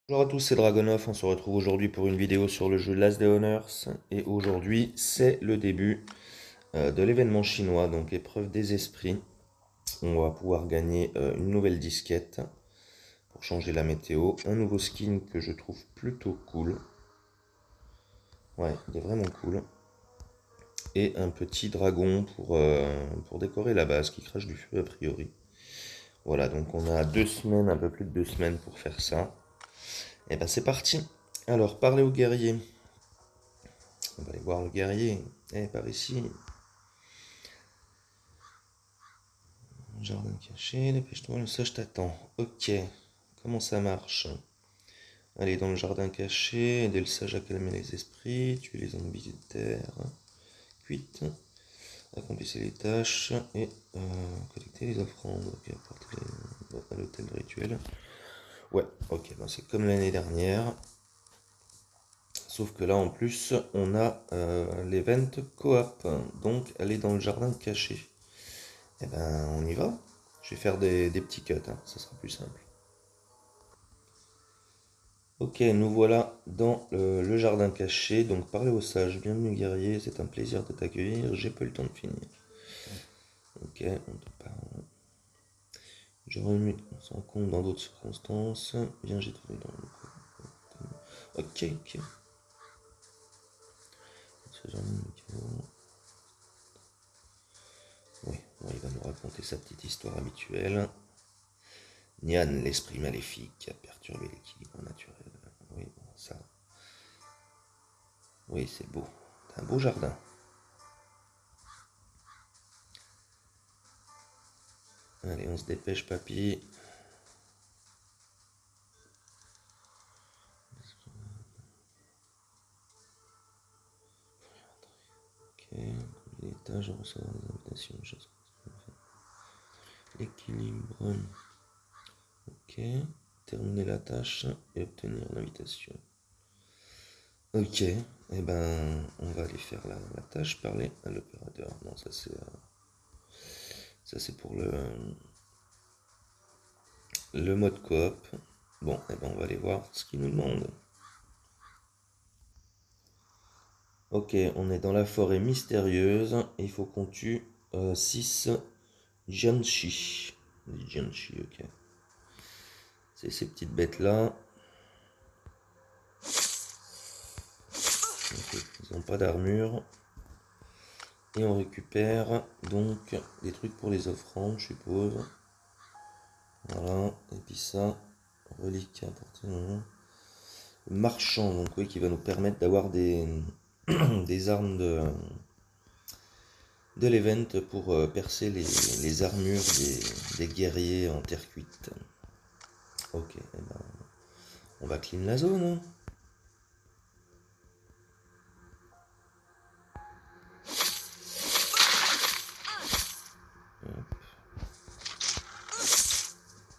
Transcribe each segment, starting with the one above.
Bonjour à tous, c'est Dragonov, on se retrouve aujourd'hui pour une vidéo sur le jeu Last Day Honors et aujourd'hui c'est le début de l'événement chinois, donc épreuve des esprits. On va pouvoir gagner une nouvelle disquette pour changer la météo, un nouveau skin que je trouve plutôt cool, ouais il est vraiment cool, et un petit dragon pour décorer la base qui crache du feu a priori. Voilà, donc on a 2 semaines, un peu plus de 2 semaines pour faire ça. Et ben c'est parti. Alors parlez aux guerriers. On va aller voir le guerrier. Eh, par ici. Jardin caché, dépêche-toi, ça je t'attends. Ok. Comment ça marche? Aller dans le jardin caché, aider le sage à calmer les esprits, tuer les zombies de terre. Cuite. Accomplissez les tâches et collecter les offrandes. Ok, apporter à l'hôtel rituel. Ouais, ok, ben c'est comme l'année dernière. Sauf que là en plus on a l'event coop. Donc aller dans le jardin caché. Eh ben, on y va. Je vais faire des petits cuts, hein, ça sera plus simple. Ok, nous voilà dans le jardin caché. Donc, parlez au sage. Bienvenue, guerrier. C'est un plaisir de t'accueillir. J'ai pas eu le temps de finir. Ok, on te parle. J'aurais mis son compte dans d'autres circonstances. Bien, j'ai trouvé dans le. Ok, ok. Ce jardin oui, bon, il va nous raconter sa petite histoire habituelle. Nian, l'esprit maléfique, a perturbé l'équilibre naturel. Oui, bon, ça. Oui, c'est beau. C'est un beau jardin. Allez, on se dépêche, papy. Ok, l'étage, recevoir des invitations. L'équilibre. Ok, terminer la tâche et obtenir l'invitation. Ok, et ben on va aller faire la tâche, parler à l'opérateur. Non, ça c'est pour le mode coop. Bon, et ben on va aller voir ce qu'il nous demande. Ok, on est dans la forêt mystérieuse et il faut qu'on tue 6 Jianshi. Les Jianshi, ok. C'est ces petites bêtes là. Okay, ils n'ont pas d'armure. Et on récupère donc des trucs pour les offrandes, je suppose. Voilà, et puis ça, relique à portée. Marchand, donc oui, qui va nous permettre d'avoir des armes de l'event pour percer les armures des guerriers en terre cuite. Ok, eh ben, on va clean la zone. Hein.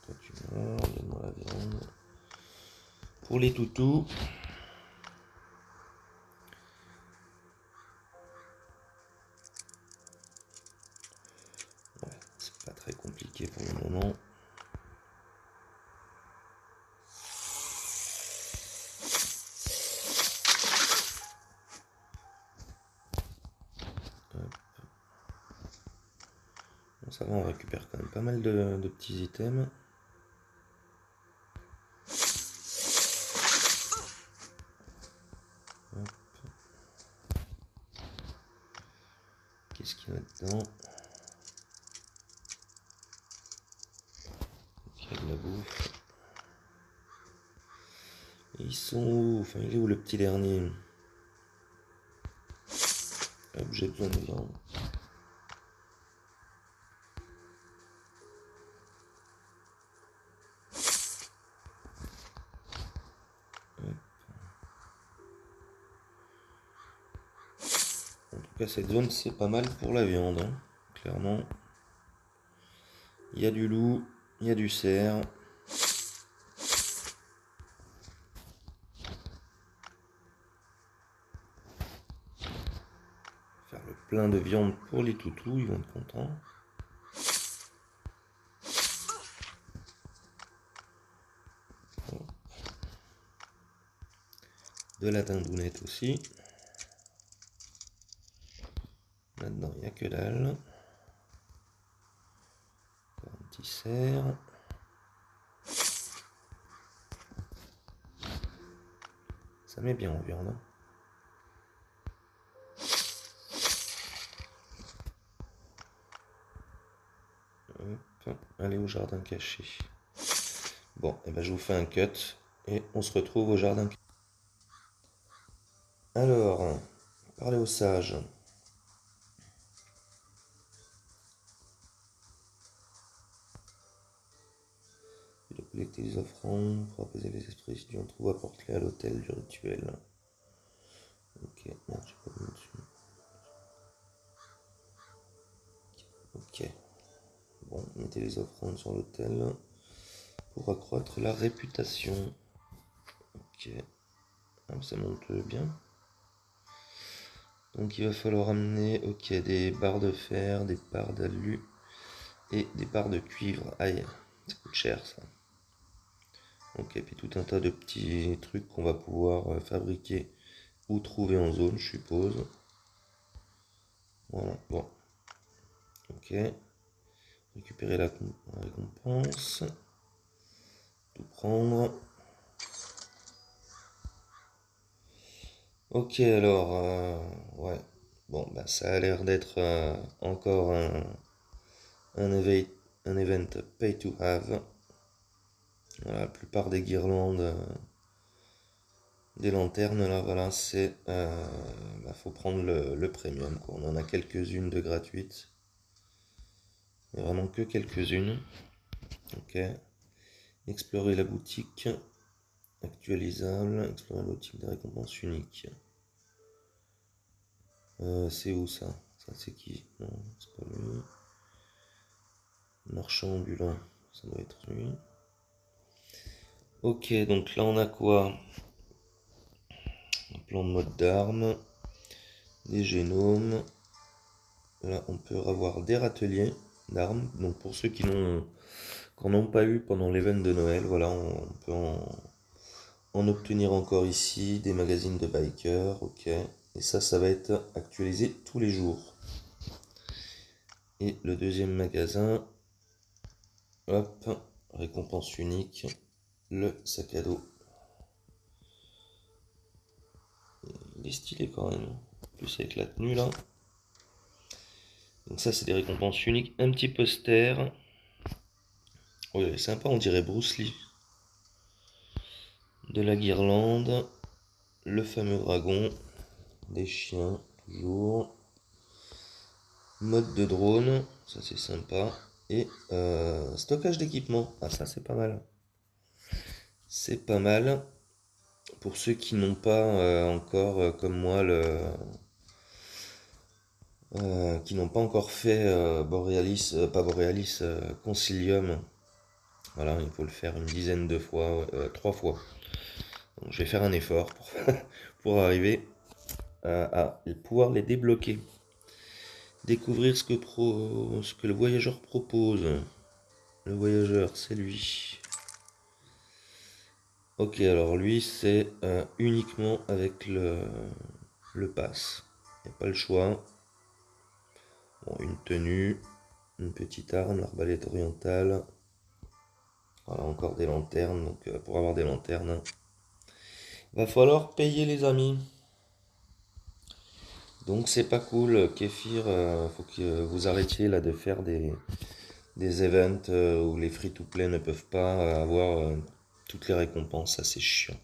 Toi tu meurs, donne-moi la viande. Pour les toutous. Ouais, c'est pas très compliqué pour le moment. Bon, ça va, on récupère quand même pas mal de petits items. Qu'est-ce qu'il y a là-dedans? Il y a de la bouffe. Et ils sont où? Enfin, il est où le petit dernier? Hop, j'ai besoin de viande. En tout cas, cette zone, c'est pas mal pour la viande. Hein. Clairement. Il y a du loup, il y a du cerf. Faire le plein de viande pour les toutous, ils vont être contents. de la dindounette aussi. Là-dedans, il n'y a que dalle. Encore un petit cerf. Ça met bien en viande. Hein. Hop, allez au jardin caché. Bon, et ben je vous fais un cut et on se retrouve au jardin caché. Alors, parlez aux sages. Il doit collecter les offrandes pour apaiser les esprits si Dieu en trouve apporte-les à l'autel du rituel. Ok, merde, j'ai pas mis dessus. Ok. Bon, mettez les offrandes sur l'autel pour accroître la réputation. Ok. Ah, ça monte bien. Donc il va falloir amener des barres de fer, des barres d'alu et des barres de cuivre. Aïe, ça coûte cher ça. Ok, puis tout un tas de petits trucs qu'on va pouvoir fabriquer ou trouver en zone, je suppose. Voilà, bon. Ok. Récupérer la récompense. Tout prendre. Ok, alors, ouais. Bon, bah ça a l'air d'être encore un event pay to have. Voilà, la plupart des guirlandes, des lanternes, là, voilà, c'est... faut prendre le premium, quoi. On en a quelques-unes de gratuites. Mais vraiment que quelques-unes. Ok. Explorer la boutique. Actualisable. Explorer la boutique des récompenses uniques. C'est où ça? Ça c'est qui? Non, c'est pas lui. Marchand ambulant. Ça doit être lui. Ok, donc là on a quoi? Un plan de mode d'armes. Des génomes. Là on peut avoir des râteliers d'armes. Donc pour ceux qui n'en ont pas eu pendant l'event de Noël, voilà, on peut en obtenir encore ici. Des magazines de bikers, ok. Et ça va être actualisé tous les jours. Et le deuxième magasin, hop, récompense unique, le sac à dos. Il est stylé quand même. En plus avec la tenue là. Donc ça c'est des récompenses uniques. Un petit poster. Oh il est sympa, on dirait Bruce Lee. De la guirlande. Le fameux dragon. Des chiens, toujours. Mode de drone. Ça c'est sympa. Et stockage d'équipement. Ah ça c'est pas mal. C'est pas mal. Pour ceux qui n'ont pas encore, comme moi, qui n'ont pas encore fait Borealis, pas Borealis, Concilium. Voilà, il faut le faire une dizaine de fois, 3 fois. Donc, je vais faire un effort pour arriver à pouvoir les débloquer. Découvrir ce que le voyageur propose. Le voyageur, c'est lui. Ok, alors lui, c'est uniquement avec le pass. Il n'y a pas le choix. Bon, une tenue, une petite arme, l'arbalète orientale. Voilà, encore des lanternes. Donc pour avoir des lanternes, va falloir payer les amis. Donc c'est pas cool. Kéfir, faut que vous arrêtiez là de faire des events où les free-to-play ne peuvent pas avoir toutes les récompenses. Ça c'est chiant.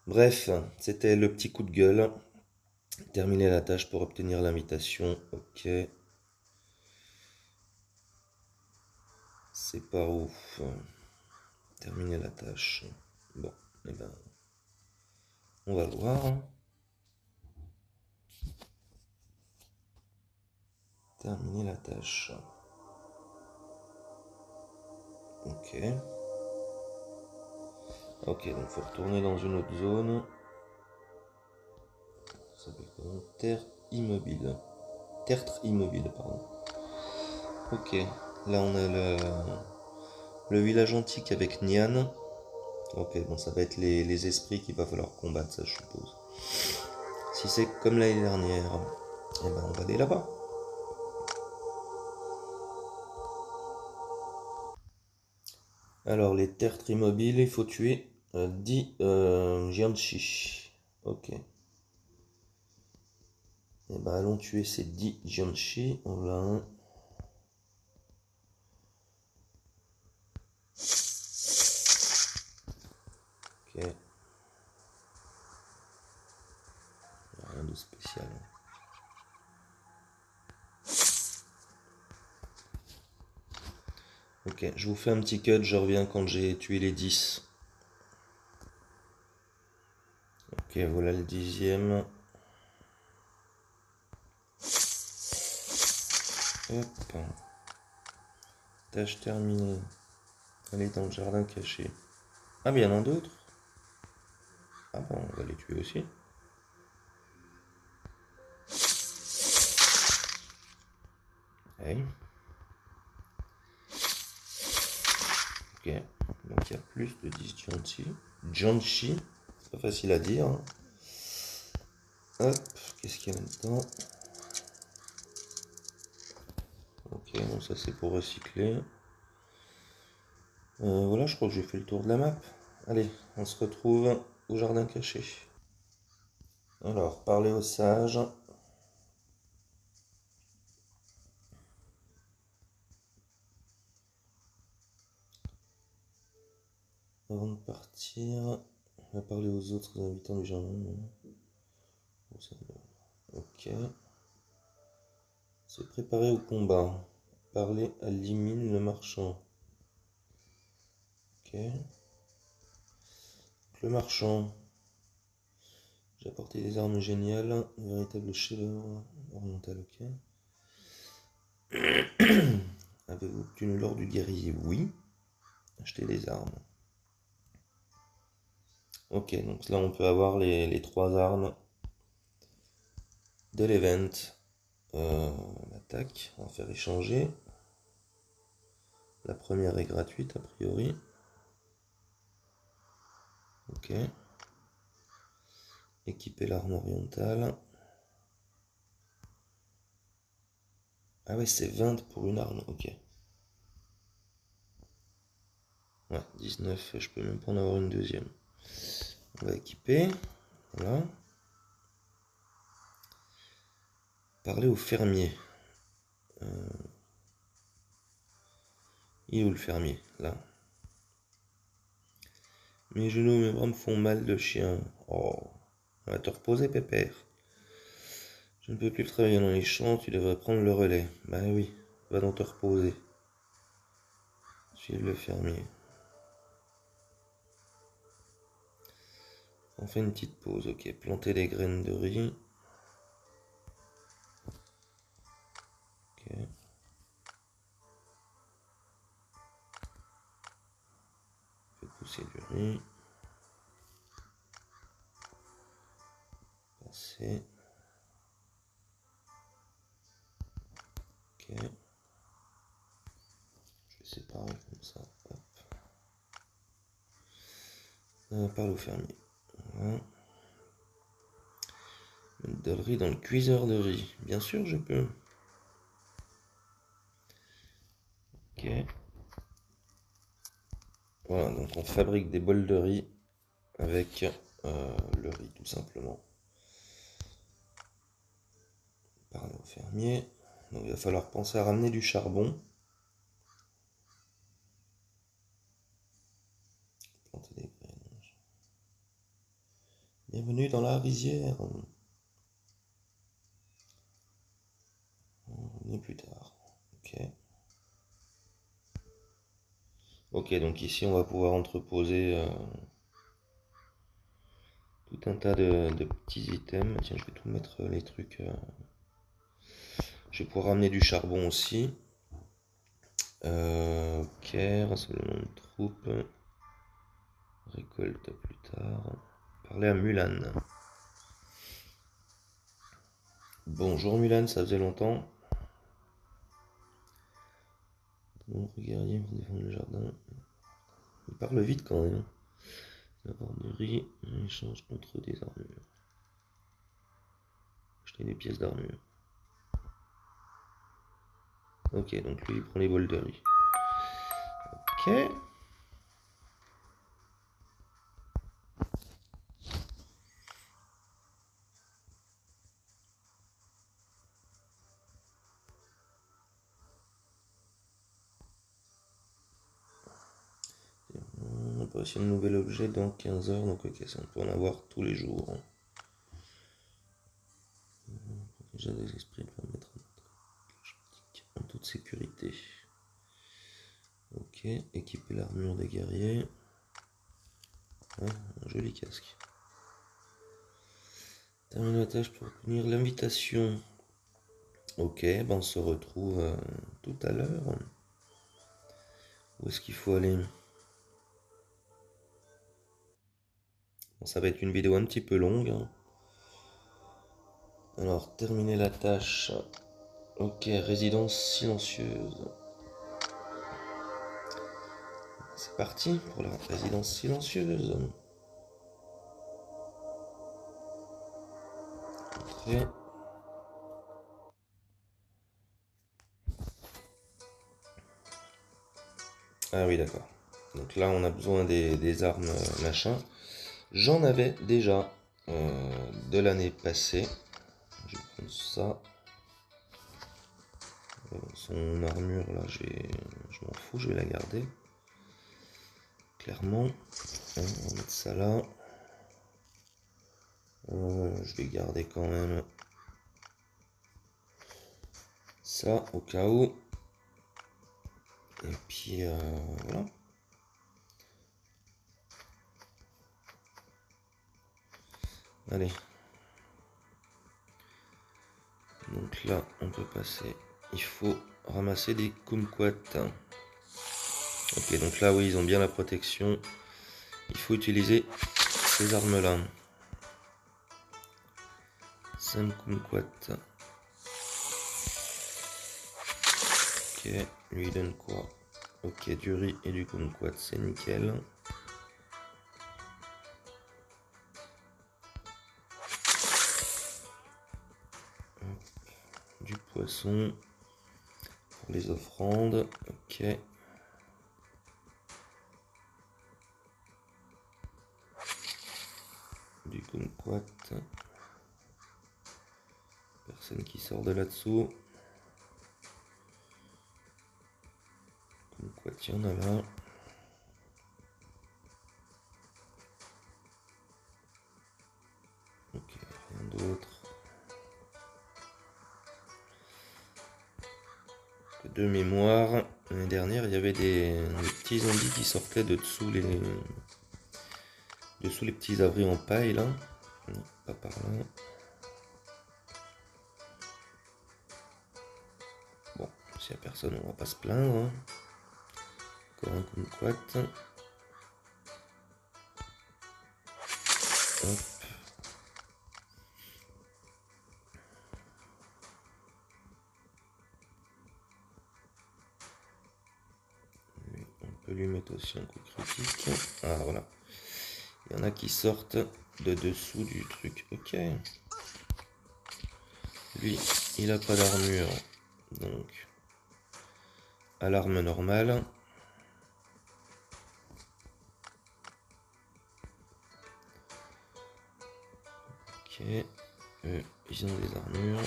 Bref, c'était le petit coup de gueule. Terminer la tâche pour obtenir l'invitation. Ok. C'est pas ouf. Terminer la tâche. Bon, eh ben, on va voir. Terminer la tâche. Ok. Ok, donc faut retourner dans une autre zone. Ça s'appelle comment? Terre immobile. Tertre immobile, pardon. Ok, là on a le village antique avec Nian. Ok, bon, ça va être les esprits qu'il va falloir combattre, ça, je suppose. Si c'est comme l'année dernière, eh ben, on va aller là-bas. Alors, les tertres immobiles, il faut tuer 10 Jianchi. Ok. Eh ben, allons tuer ces 10 Jianchi. On l'a un. Ok. Rien de spécial. Ok, je vous fais un petit cut, je reviens quand j'ai tué les 10. Ok, voilà le 10e. Hop. Tâche terminée. Allez dans le jardin caché. Ah, mais il y en a d'autres. Ah bon, on va les tuer aussi. Hey. Ok, donc il y a plus de 10 Jianchi. Jianchi, c'est pas facile à dire. Hein. Hop, qu'est-ce qu'il y a là-dedans? Ok, bon ça c'est pour recycler. Voilà, je crois que j'ai fait le tour de la map. Allez, on se retrouve au jardin caché. Alors, parler aux sages. Avant de partir, on va parler aux autres habitants du jardin. Ok. Se préparer au combat. Parler à Limine le marchand. Ok. Le marchand. J'ai apporté des armes géniales. Un véritable chef-d'œuvre oriental. Ok. Avez-vous obtenu l'ordre du guerrier? Oui. Acheter des armes. Ok, donc là on peut avoir les trois armes de l'event. L'attaque, on va faire échanger. La première est gratuite a priori. Ok. Équiper l'arme orientale. Ah ouais, c'est 20 pour une arme, ok. Ouais, 19, je peux même pas en avoir une deuxième. On va équiper. Voilà. Parler au fermier. Il est où le fermier? Là. Mes genoux, mes bras me font mal de chien. Oh. On va te reposer, pépère. Je ne peux plus travailler dans les champs, tu devrais prendre le relais. Bah oui, va donc te reposer. Suive le fermier. On fait une petite pause, ok. Planter les graines de riz. Ok. Fait pousser du riz. Passer. Ok. Je vais séparer comme ça. Hop. Parle au fermier. Voilà. Mettre de riz dans le cuiseur de riz. Bien sûr, je peux. Ok. Voilà, donc on fabrique des bols de riz avec le riz tout simplement. Parler au fermier. Donc il va falloir penser à ramener du charbon. Planter des graines. Bienvenue dans la rizière. On est plus tard. Ok. Ok, donc ici on va pouvoir entreposer tout un tas de petits items. Tiens, je vais tout mettre les trucs. Je vais pouvoir ramener du charbon aussi. Ok, rassemblement de troupes. Récolte plus tard. Parler à Mulan. Bonjour Mulan, ça faisait longtemps. Nombreux guerriers pour défendre le jardin. Il parle vite quand même. Armurerie, en échange contre des armures. Acheter des pièces d'armure. Ok, donc lui il prend les bols de riz. Ok. On peut aussi un nouvel objet dans 15 heures, donc ok, ça on peut en avoir tous les jours. Déjà des esprits permettre en toute sécurité. Ok, équiper l'armure des guerriers. Ouais, un joli casque. Terminer la tâche pour obtenir l'invitation. Ok, ben on se retrouve tout à l'heure. Où est-ce qu'il faut aller? Bon, ça va être une vidéo un petit peu longue. Alors, terminer la tâche. Ok, résidence silencieuse. C'est parti pour la résidence silencieuse. Entrée. Ah oui, d'accord. Donc là, on a besoin des armes machin. J'en avais déjà de l'année passée. Je vais prendre ça. Son armure, là, je m'en fous, je vais la garder. Clairement. On va mettre ça là. Je vais garder quand même ça au cas où. Et puis voilà. Allez. Donc là, on peut passer. Il faut ramasser des kumquats. Ok, donc là, oui, ils ont bien la protection. Il faut utiliser ces armes-là. 5 kumquats. Ok, lui il donne quoi? Ok, du riz et du kumquat, c'est nickel. Du poisson pour les offrandes. Ok. Du kumquat. Personne qui sort de là-dessous. Kumquat, il y en a là. Ok, rien d'autre. De mémoire, l'année dernière, il y avait des petits zombies qui sortaient de dessous les petits abris en paille là. Non, pas par là. Bon, s'il n'y a personne, on va pas se plaindre. Hein. Encore un kumquat. Hop. On peut lui mettre aussi un coup critique. Ah voilà. Il y en a qui sortent de dessous du truc. Ok. Lui, il a pas d'armure. Donc, à l'arme normale. Ok. Ils ont des armures.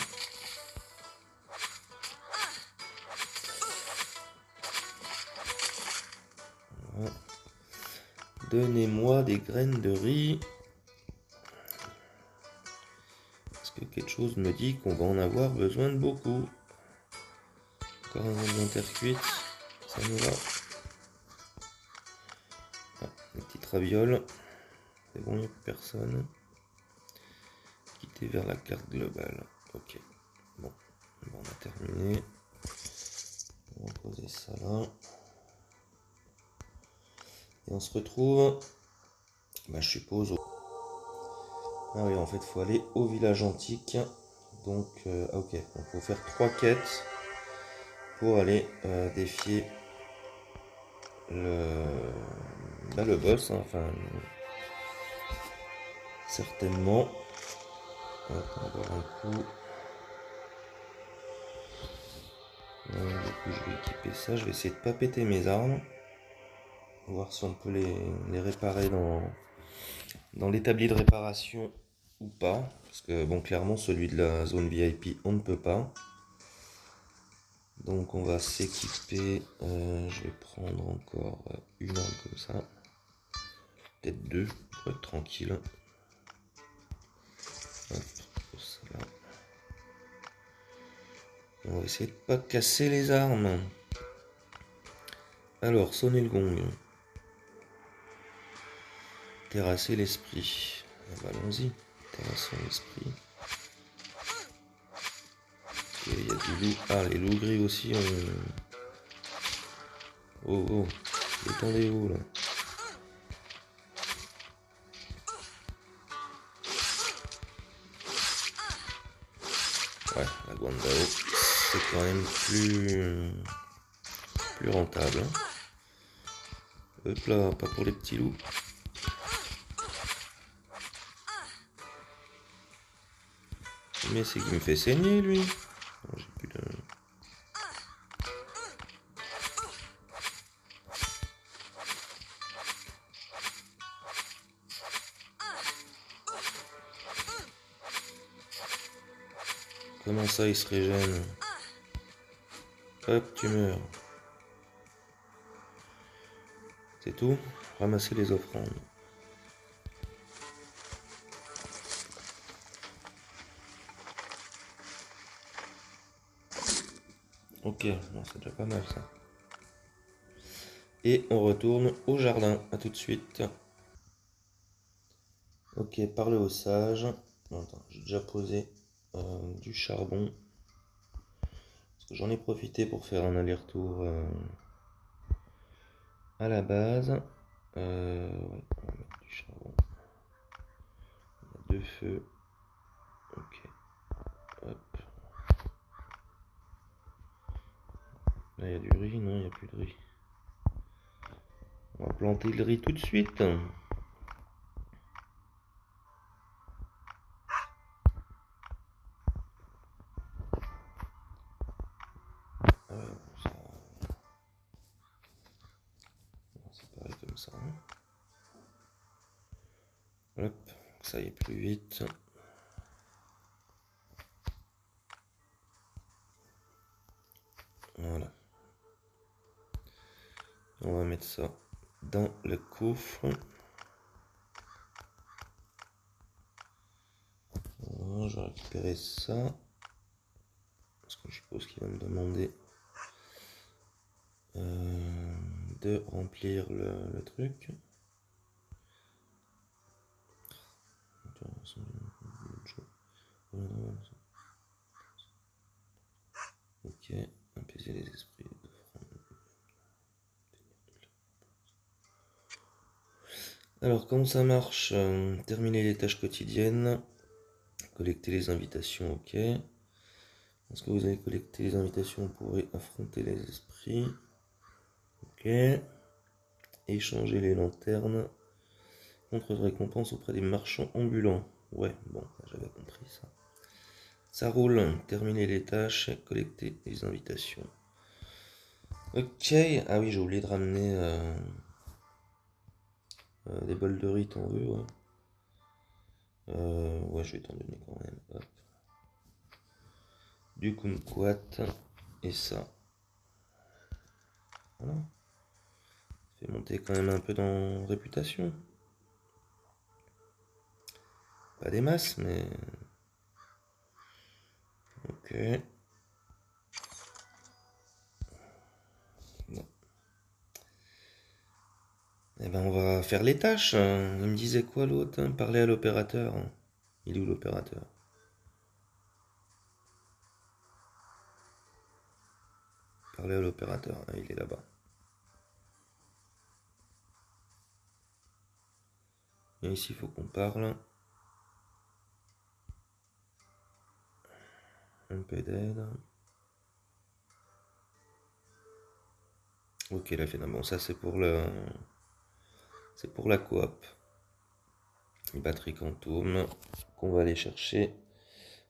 Voilà. Donnez-moi des graines de riz. Parce que quelque chose me dit qu'on va en avoir besoin de beaucoup. Encore un inventaire cuite. Ça nous va. Ah, une petite raviole. C'est bon, il n'y a plus personne. Quitter vers la carte globale. Ok. Bon, on a terminé. On va poser ça là. Et on se retrouve, bah, je suppose, ah oui, en fait, il faut aller au village antique. Donc, ok, donc il faut faire 3 quêtes pour aller défier le Là, le boss, hein, enfin, certainement. On va voir un coup. Du coup, je vais équiper ça. Je vais essayer de pas péter mes armes. Voir si on peut les réparer dans l'établi de réparation ou pas. Parce que, bon, clairement, celui de la zone VIP, on ne peut pas. Donc, on va s'équiper. Je vais prendre encore une arme comme ça. Peut-être deux pour être tranquille. Hop, ça là. On va essayer de pas casser les armes. Alors, sonner le gong. Terrasser l'esprit. Ah bah, allons-y. Terrassons l'esprit. Il y a du loup. Ah, les loups gris aussi. Oh, oh. Détendez-vous là. Ouais, la Guandao, c'est quand même plus rentable. Hein. Hop là, pas pour les petits loups. Mais c'est qu'il me fait saigner lui. Non, j'ai plus de... Comment ça il se régène? Hop, tu meurs. C'est tout? Ramasser les offrandes. Ok, bon, c'est déjà pas mal ça. Et on retourne au jardin. À tout de suite. Ok, parler au sage. Attends, j'ai déjà posé du charbon. Parce que j'en ai profité pour faire un aller-retour à la base. Ouais, on va mettre du charbon. Il y a deux feux. Ok. Hop. Là, il y a du riz. Non, il n'y a plus de riz. On va planter le riz tout de suite. Ça paraît comme ça. Hein. Hop, ça aille plus vite. Voilà. On va mettre ça dans le coffre. Voilà, je vais récupérer ça. Parce que je suppose qu'il va me demander de remplir le truc. Ok, apaiser les esprits. Alors, comment ça marche? Terminer les tâches quotidiennes. Collecter les invitations, ok. Est-ce que vous avez collecté les invitations? Vous pourrez affronter les esprits. Ok. Échanger les lanternes. Contre récompense auprès des marchands ambulants. Ouais, bon, j'avais compris ça. Ça roule. Terminer les tâches. Collecter les invitations. Ok. Ah oui, j'ai oublié de ramener des bols de riz, t'en veux, ouais. Ouais, je vais t'en donner quand même. Hop. Du kumquat. Et ça. Voilà. Ça fait monter quand même un peu dans réputation. Pas des masses, mais... Ok. Bon. Eh ben, on va faire les tâches. Hein. Il me disait quoi l'autre? Hein? Parler à l'opérateur. Il est où l'opérateur? Parler à l'opérateur. Ah, il est là-bas. Et ici, il faut qu'on parle. Un peu d'aide. Ok, la fait. Bon, ça, c'est pour C'est pour la coop. Les batteries Quantum qu'on va aller chercher,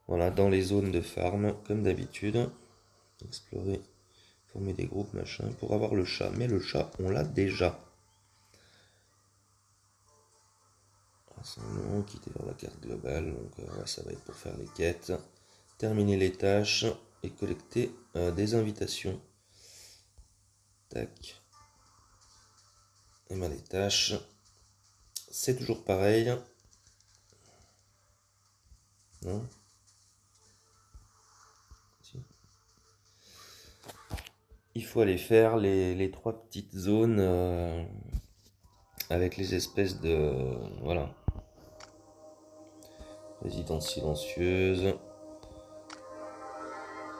voilà, dans les zones de farm, comme d'habitude. Explorer, former des groupes, machin, pour avoir le chat. Mais le chat, on l'a déjà. Rassemblement, quitter vers la carte globale. Donc ouais, ça va être pour faire les quêtes. Terminer les tâches et collecter des invitations. Tac. Et ben les tâches, c'est toujours pareil. Non? Si. Il faut aller faire les 3 petites zones avec les espèces de... Voilà. Résidence silencieuse.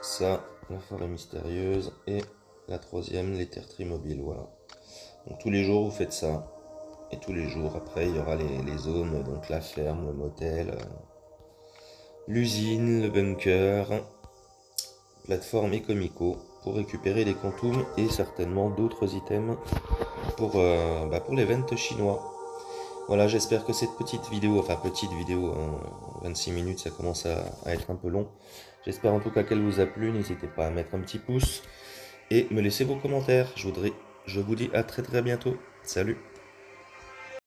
Ça, la forêt mystérieuse. Et la 3e, les terres trimobiles. Voilà. Donc tous les jours, vous faites ça. Et tous les jours, après, il y aura les zones. Donc la ferme, le motel, l'usine, le bunker, plateforme et comico. Pour récupérer les quantums et certainement d'autres items pour l'event chinois. Voilà, j'espère que cette petite vidéo, enfin petite vidéo, 26 minutes, ça commence à être un peu long. J'espère en tout cas qu'elle vous a plu. N'hésitez pas à mettre un petit pouce et me laisser vos commentaires. Je vous dis à très bientôt. Salut!